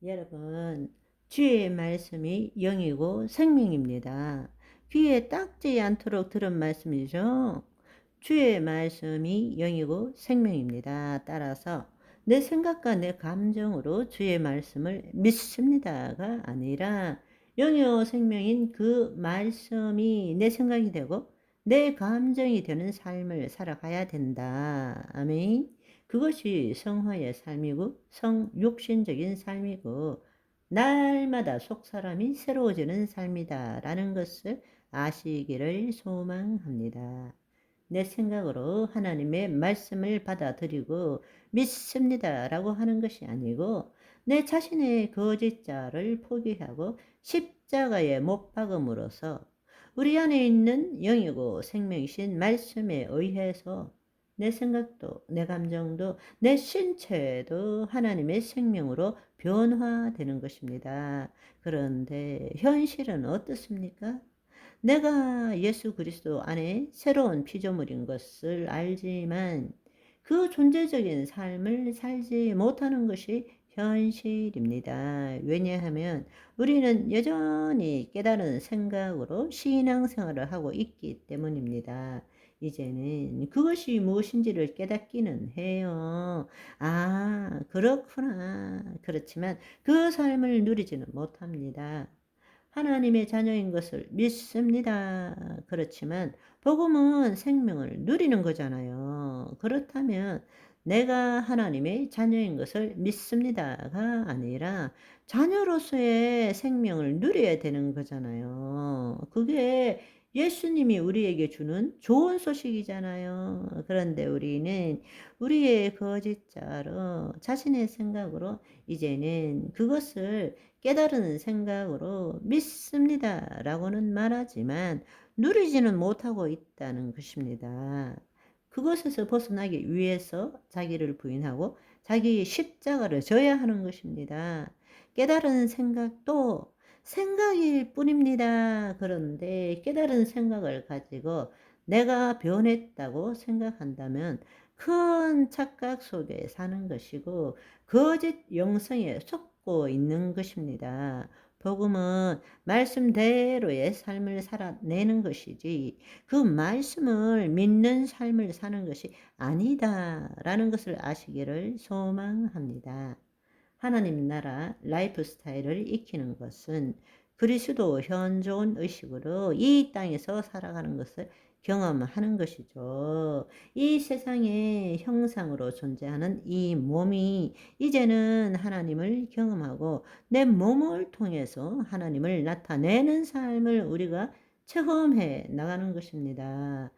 여러분, 주의 말씀이 영이고 생명입니다. 귀에 딱지 않도록 들은 말씀이죠. 주의 말씀이 영이고 생명입니다. 따라서 내 생각과 내 감정으로 주의 말씀을 믿습니다가 아니라 영이요 생명인 그 말씀이 내 생각이 되고 내 감정이 되는 삶을 살아가야 된다. 아멘. 그것이 성화의 삶이고 성육신적인 삶이고 날마다 속사람이 새로워지는 삶이다 라는 것을 아시기를 소망합니다. 내 생각으로 하나님의 말씀을 받아들이고 믿습니다 라고 하는 것이 아니고 내 자신의 거짓자를 포기하고 십자가에 못 박음으로써 우리 안에 있는 영이고 생명이신 말씀에 의해서 내 생각도 내 감정도 내 신체도 하나님의 생명으로 변화되는 것입니다. 그런데 현실은 어떻습니까? 내가 예수 그리스도 안에 새로운 피조물인 것을 알지만 그 존재적인 삶을 살지 못하는 것이 현실입니다. 왜냐하면 우리는 여전히 깨달은 생각으로 신앙생활을 하고 있기 때문입니다. 이제는 그것이 무엇인지를 깨닫기는 해요. 아, 그렇구나. 그렇지만 그 삶을 누리지는 못합니다. 하나님의 자녀인 것을 믿습니다. 그렇지만 복음은 생명을 누리는 거잖아요. 그렇다면 내가 하나님의 자녀인 것을 믿습니다가 아니라 자녀로서의 생명을 누려야 되는 거잖아요. 그게 예수님이 우리에게 주는 좋은 소식이잖아요. 그런데 우리는 우리의 거짓자로 자신의 생각으로 이제는 그것을 깨달은 생각으로 믿습니다 라고는 말하지만 누리지는 못하고 있다는 것입니다. 그것에서 벗어나기 위해서 자기를 부인하고 자기의 십자가를 져야 하는 것입니다. 깨달은 생각도 생각일 뿐입니다. 그런데 깨달은 생각을 가지고 내가 변했다고 생각한다면 큰 착각 속에 사는 것이고 거짓 영성에 속고 있는 것입니다. 복음은 말씀대로의 삶을 살아내는 것이지 그 말씀을 믿는 삶을 사는 것이 아니다라는 것을 아시기를 소망합니다. 하나님 나라 라이프 스타일을 익히는 것은 그리스도 현존 의식으로 이 땅에서 살아가는 것을 경험하는 것이죠. 이 세상의 형상으로 존재하는 이 몸이 이제는 하나님을 경험하고 내 몸을 통해서 하나님을 나타내는 삶을 우리가 체험해 나가는 것입니다.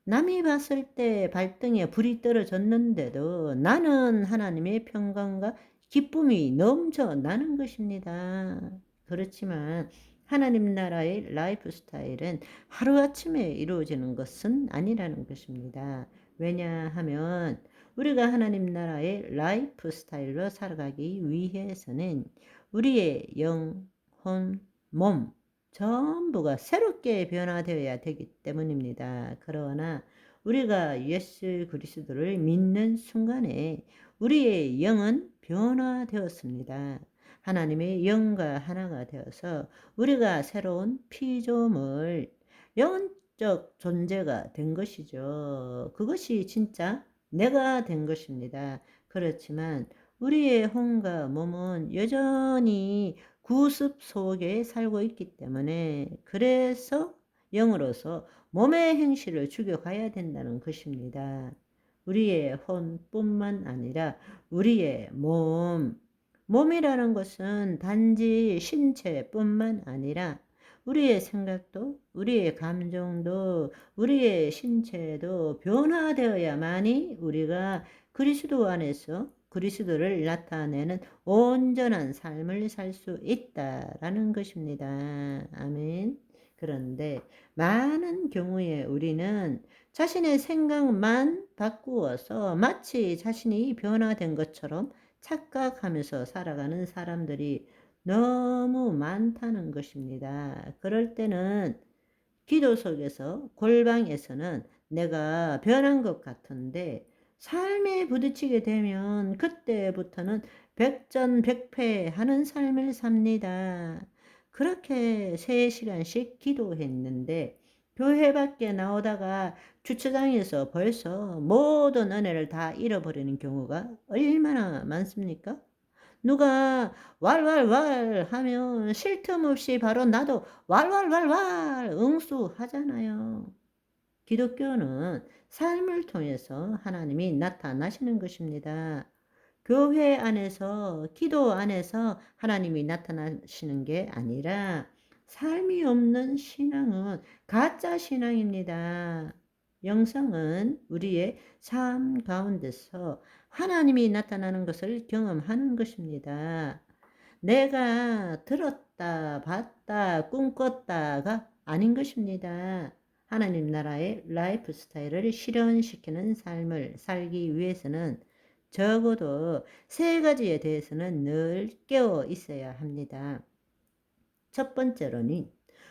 남이 봤을 때 발등에 불이 떨어졌는데도 나는 하나님의 평강과 기쁨이 넘쳐나는 것입니다. 그렇지만 하나님 나라의 라이프 스타일은 하루아침에 이루어지는 것은 아니라는 것입니다. 왜냐하면 우리가 하나님 나라의 라이프 스타일로 살아가기 위해서는 우리의 영, 혼, 몸 전부가 새롭게 변화되어야 되기 때문입니다. 그러나 우리가 예수 그리스도를 믿는 순간에 우리의 영은 변화되었습니다. 하나님의 영과 하나가 되어서 우리가 새로운 피조물, 영적 존재가 된 것이죠. 그것이 진짜 내가 된 것입니다. 그렇지만 우리의 혼과 몸은 여전히 구습 속에 살고 있기 때문에 그래서 영으로서 몸의 행실을 죽여가야 된다는 것입니다. 우리의 혼뿐만 아니라 우리의 몸이라는 것은 단지 신체뿐만 아니라 우리의 생각도 우리의 감정도 우리의 신체도 변화되어야만이 우리가 그리스도 안에서 그리스도를 나타내는 온전한 삶을 살 수 있다라는 것입니다. 아멘. 그런데 많은 경우에 우리는 자신의 생각만 바꾸어서 마치 자신이 변화된 것처럼 착각하면서 살아가는 사람들이 너무 많다는 것입니다. 그럴 때는 기도 속에서 골방에서는 내가 변한 것 같은데 삶에 부딪히게 되면 그때부터는 백전백패하는 삶을 삽니다. 그렇게 3시간씩 기도했는데 교회 밖에 나오다가 주차장에서 벌써 모든 은혜를 다 잃어버리는 경우가 얼마나 많습니까? 누가 왈왈왈 하면 쉴 틈 없이 바로 나도 왈왈왈왈 응수하잖아요. 기독교는 삶을 통해서 하나님이 나타나시는 것입니다. 교회 안에서, 기도 안에서 하나님이 나타나시는 게 아니라 삶이 없는 신앙은 가짜 신앙입니다. 영성은 우리의 삶 가운데서 하나님이 나타나는 것을 경험하는 것입니다. 내가 들었다, 봤다, 꿈꿨다가 아닌 것입니다. 하나님 나라의 라이프 스타일을 실현시키는 삶을 살기 위해서는 적어도 3가지에 대해서는 늘 깨어 있어야 합니다. 첫 번째로는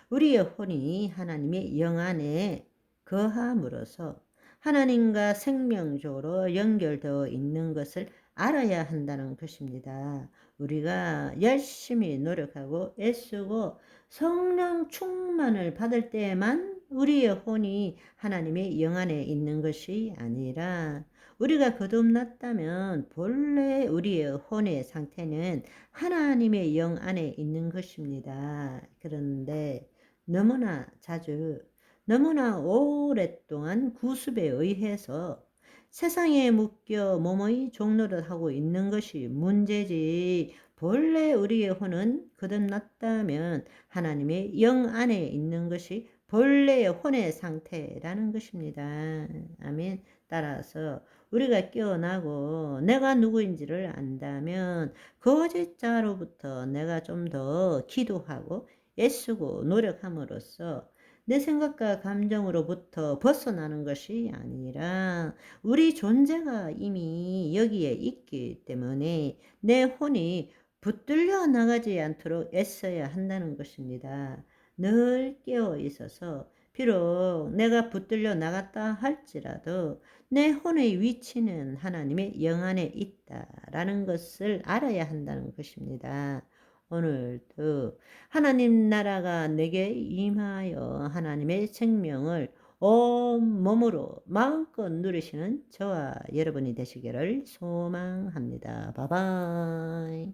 우리의 혼이 하나님의 영 안에 거함으로써 하나님과 생명적으로 연결되어 있는 것을 알아야 한다는 것입니다. 우리가 열심히 노력하고 애쓰고 성령 충만을 받을 때에만 우리의 혼이 하나님의 영 안에 있는 것이 아니라 우리가 거듭났다면 본래 우리의 혼의 상태는 하나님의 영 안에 있는 것입니다. 그런데 너무나 자주, 너무나 오랫동안 구습에 의해서 세상에 묶여 몸의 종노릇 하고 있는 것이 문제지, 본래 우리의 혼은 거듭났다면 하나님의 영 안에 있는 것이 본래의 혼의 상태라는 것입니다. 아멘. 따라서 우리가 깨어나고 내가 누구인지를 안다면 거짓자로부터 내가 좀 더 기도하고 애쓰고 노력함으로써 내 생각과 감정으로부터 벗어나는 것이 아니라 우리 존재가 이미 여기에 있기 때문에 내 혼이 붙들려 나가지 않도록 애써야 한다는 것입니다. 늘 깨어 있어서 비록 내가 붙들려 나갔다 할지라도 내 혼의 위치는 하나님의 영 안에 있다라는 것을 알아야 한다는 것입니다. 오늘도 하나님 나라가 내게 임하여 하나님의 생명을 온 몸으로 마음껏 누리시는 저와 여러분이 되시기를 소망합니다. 바이바이.